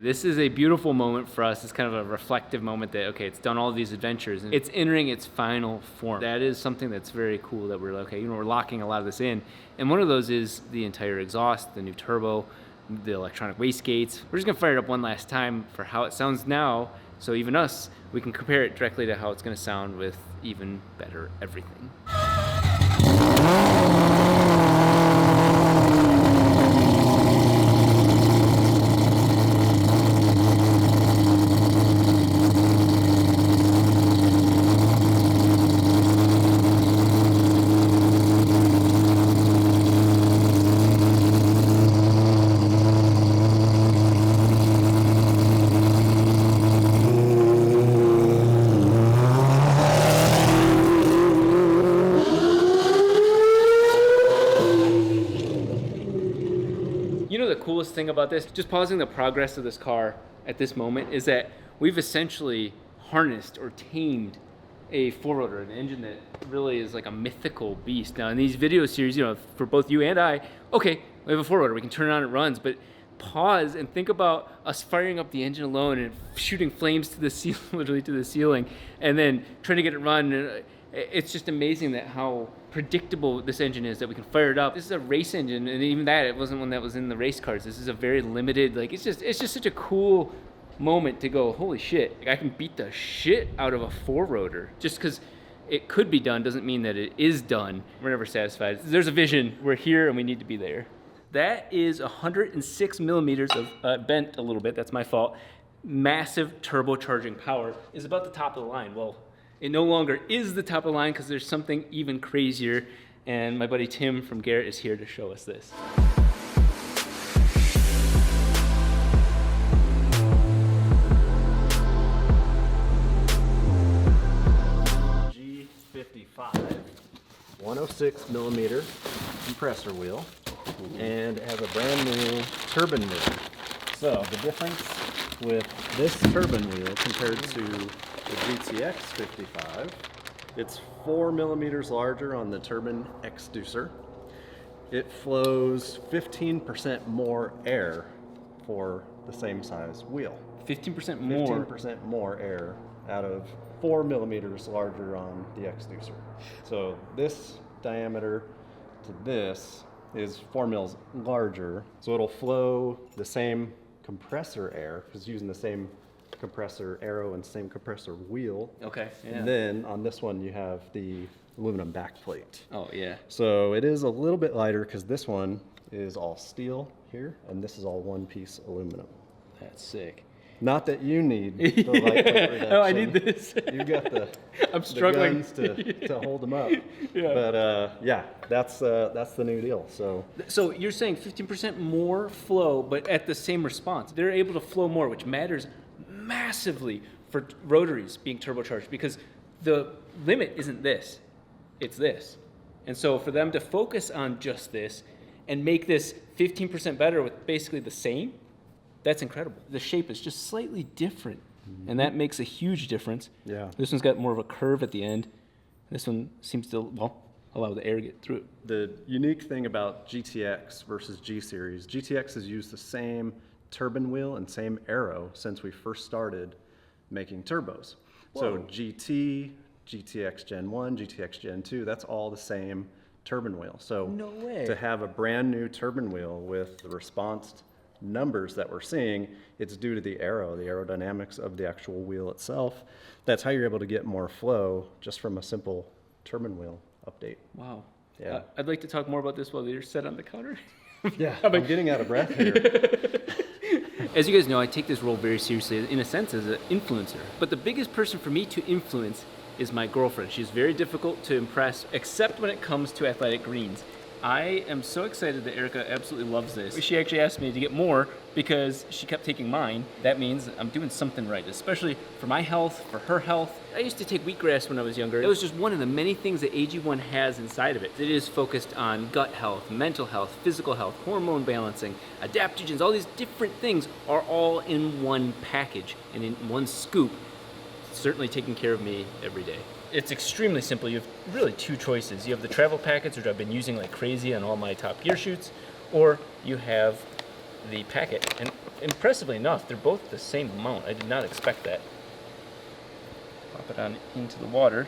This is a beautiful moment for us. It's kind of a reflective moment that, okay, it's done all these adventures and it's entering its final form. That is something that's very cool that we're like, okay, we're locking a lot of this in. And one of those is the entire exhaust, the new turbo, the electronic wastegates. We're just gonna fire it up one last time for how it sounds now. So even us, we can compare it directly to how it's gonna sound with even better everything. You know the coolest thing about this, just pausing the progress of this car at this moment, is that we've essentially harnessed or tamed a four-rotor, an engine that really is like a mythical beast. Now in these video series, for both you and I, okay, we have a four-rotor, we can turn it on, it runs, but pause and think about us firing up the engine alone and shooting flames to the ceiling, literally to the ceiling, and then trying to get it run. It's just amazing that how predictable this engine is, that we can fire it up. This is a race engine, and even that, it wasn't one that was in the race cars. This is a very limited, it's just such a cool moment to go, holy shit, I can beat the shit out of a four-rotor. Just because it could be done doesn't mean that it is done. We're never satisfied. There's a vision, we're here, and we need to be there. That is 106 millimeters of, bent a little bit, that's my fault. Massive turbocharging power is about the top of the line. Well, it no longer is the top of the line because there's something even crazier, and my buddy Tim from Garrett is here to show us this. G55, 106 millimeter compressor wheel, and it has a brand new turbine wheel. So the difference with this turbine wheel compared to the GTX 55, it's 4 millimeters larger on the turbine exducer. It flows 15% more air for the same size wheel. 15% more? 15% more air out of 4 millimeters larger on the exducer. So this diameter to this is 4 mils larger, so it'll flow the same compressor air, because it's using the same compressor arrow and same compressor wheel. Okay, yeah. And then on this one you have the aluminum backplate. Oh yeah. So it is a little bit lighter because this one is all steel here, and this is all one piece aluminum. That's sick. Not that you need the lightweight reduction. Oh, I need this. You got the, I'm struggling. the guns to hold them up. Yeah. But yeah, that's the new deal. So you're saying 15% more flow, but at the same response. They're able to flow more, which matters massively for rotaries being turbocharged, because the limit isn't this, it's this. And so for them to focus on just this and make this 15% better with basically the same, that's incredible. The shape is just slightly different, and that makes a huge difference. Yeah. This one's got more of a curve at the end. This one seems to, allow the air to get through it. The unique thing about GTX versus G Series, GTX has used the same turbine wheel and same arrow since we first started making turbos. Whoa. So GT, GTX Gen 1, GTX Gen 2, that's all the same turbine wheel. So no way. To have a brand new turbine wheel with the response numbers that we're seeing, it's due to the aerodynamics of the actual wheel itself. That's how you're able to get more flow just from a simple turbine wheel update. Wow. Yeah. I'd like to talk more about this while you're set on the counter. Yeah, I'm getting out of breath here. As you guys know, I take this role very seriously, in a sense, as an influencer. But the biggest person for me to influence is my girlfriend. She's very difficult to impress, except when it comes to athletic greens. I am so excited that Erica absolutely loves this. She actually asked me to get more because she kept taking mine. That means I'm doing something right, especially for my health, for her health. I used to take wheatgrass when I was younger. It was just one of the many things that AG1 has inside of it. It is focused on gut health, mental health, physical health, hormone balancing, adaptogens. All these different things are all in one package and in one scoop, certainly taking care of me every day. It's extremely simple. You have really two choices. You have the travel packets, which I've been using like crazy on all my top gear shoots, or you have the packet. And impressively enough, they're both the same amount. I did not expect that. Pop it on into the water.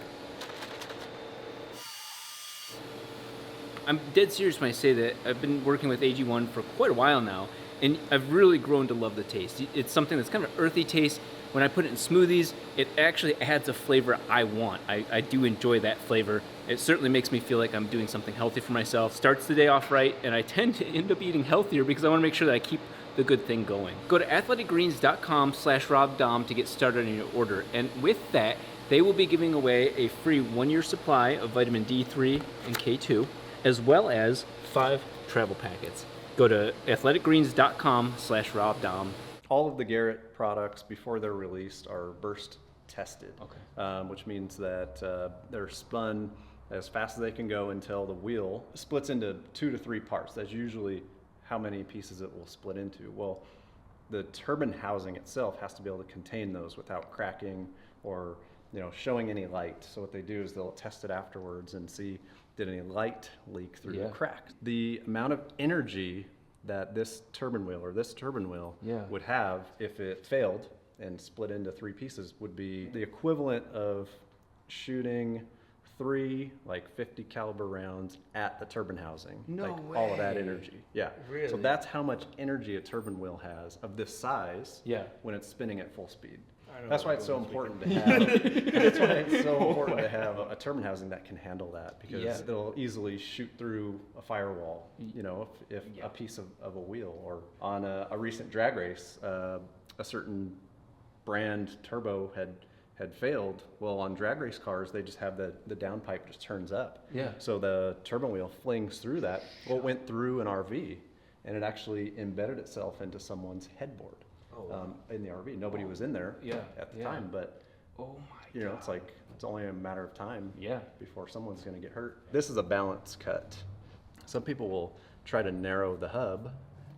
I'm dead serious when I say that I've been working with AG1 for quite a while now, and I've really grown to love the taste. It's something that's kind of an earthy taste. When I put it in smoothies, it actually adds a flavor I want. I do enjoy that flavor. It certainly makes me feel like I'm doing something healthy for myself. Starts the day off right, and I tend to end up eating healthier because I want to make sure that I keep the good thing going. Go to athleticgreens.com/RobDahm to get started on your order. And with that, they will be giving away a free 1-year supply of vitamin D3 and K2, as well as 5 travel packets. Go to athleticgreens.com/RobDahm. All of the Garrett products before they're released are burst tested, which means that they're spun as fast as they can go until the wheel splits into 2 to 3 parts. That's usually how many pieces it will split into. Well, the turbine housing itself has to be able to contain those without cracking or showing any light. So what they do is they'll test it afterwards and see did any light leak through the crack. The amount of energy that this turbine wheel would have if it failed and split into 3 pieces would be the equivalent of shooting 3 50 caliber rounds at the turbine housing. All of that energy. Yeah. Really? So that's how much energy a turbine wheel has of this size when it's spinning at full speed. That's why it's so important to have. That's why it's so important to have a turbine housing that can handle that, because it'll easily shoot through a firewall. If a piece of a wheel, or on a recent drag race, a certain brand turbo had failed. Well, on drag race cars, they just have the downpipe just turns up. Yeah. So the turbine wheel flings through that. Well, it went through an RV, and it actually embedded itself into someone's headboard. In the RV. Nobody was in there at the time, but it's like it's only a matter of time before someone's going to get hurt. This is a balance cut. Some people will try to narrow the hub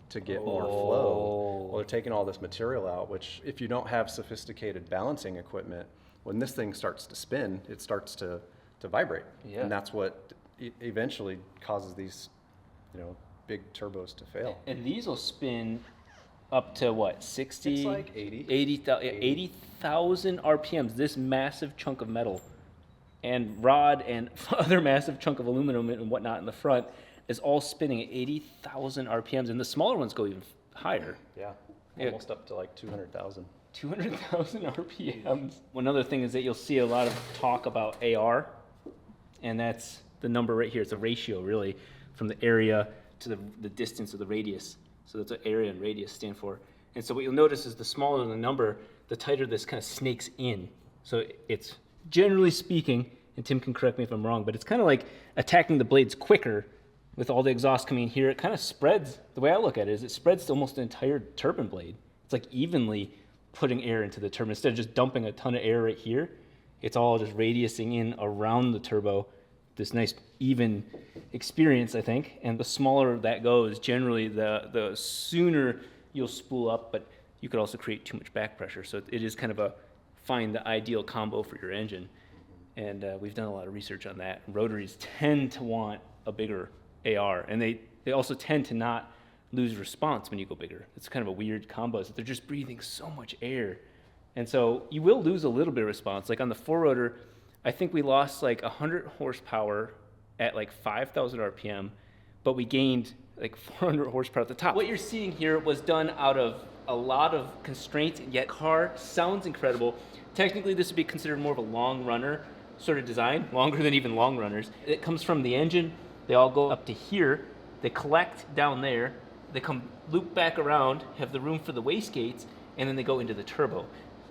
to get more flow. Well, they're taking all this material out, which if you don't have sophisticated balancing equipment, when this thing starts to spin, it starts to vibrate. And that's what eventually causes these big turbos to fail. And these will spin up to what, 60? It's like 80. 80,000 RPMs, this massive chunk of metal and rod and other massive chunk of aluminum and whatnot in the front is all spinning at 80,000 RPMs, and the smaller ones go even higher. Almost up to like 200,000. 200,000 RPMs. One other thing is that you'll see a lot of talk about AR, and that's the number right here. It's a ratio, really, from the area to the distance of the radius. So that's what area and radius stand for. And so what you'll notice is the smaller the number, the tighter this kind of snakes in. So it's, generally speaking, and Tim can correct me if I'm wrong, but it's kind of like attacking the blades quicker with all the exhaust coming in here. It kind of spreads, the way I look at it is it spreads to almost the entire turbine blade. It's like evenly putting air into the turbine. Instead of just dumping a ton of air right here, it's all just radiusing in around the turbo. This nice even experience, I think, and the smaller that goes, generally the sooner you'll spool up, but you could also create too much back pressure. So it is kind of find the ideal combo for your engine. And we've done a lot of research on that. Rotaries tend to want a bigger AR, and they also tend to not lose response when you go bigger. It's kind of a weird combo, so they're just breathing so much air. And so you will lose a little bit of response. Like on the 4-rotor, I think we lost like 100 horsepower at like 5,000 RPM, but we gained like 400 horsepower at the top. What you're seeing here was done out of a lot of constraints, yet car sounds incredible. Technically, this would be considered more of a long runner sort of design, longer than even long runners. It comes from the engine. They all go up to here. They collect down there. They come loop back around, have the room for the wastegates, and then they go into the turbo.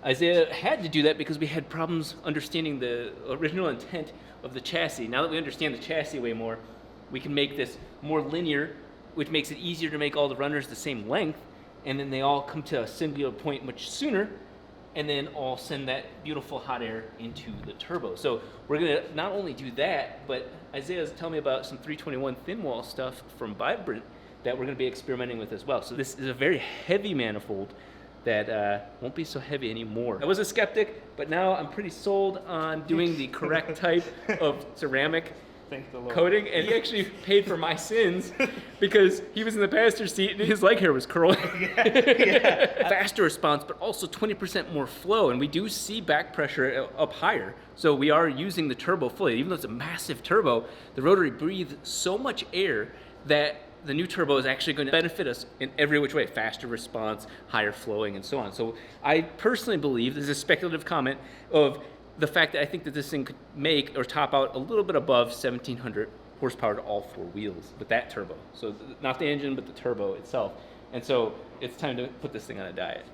Isaiah had to do that because we had problems understanding the original intent of the chassis. Now that we understand the chassis way more, we can make this more linear, which makes it easier to make all the runners the same length, and then they all come to a singular point much sooner, and then all send that beautiful hot air into the turbo. So we're gonna not only do that, but Isaiah's telling me about some 321 thin wall stuff from Vibrant that we're gonna be experimenting with as well. So this is a very heavy manifold that won't be so heavy anymore. I was a skeptic, but now I'm pretty sold on doing the correct type of ceramic Thank the Lord. coating, and he actually paid for my sins because he was in the passenger seat and his leg hair was curling. Faster response, but also 20% more flow, and we do see back pressure up higher. So we are using the turbo fully. Even though it's a massive turbo, the rotary breathes so much air that the new turbo is actually going to benefit us in every which way. Faster response, higher flowing, and so on. So I personally believe, this is a speculative comment, of the fact that I think that this thing could make or top out a little bit above 1,700 horsepower to all four wheels with that turbo. So not the engine, but the turbo itself. And so it's time to put this thing on a diet.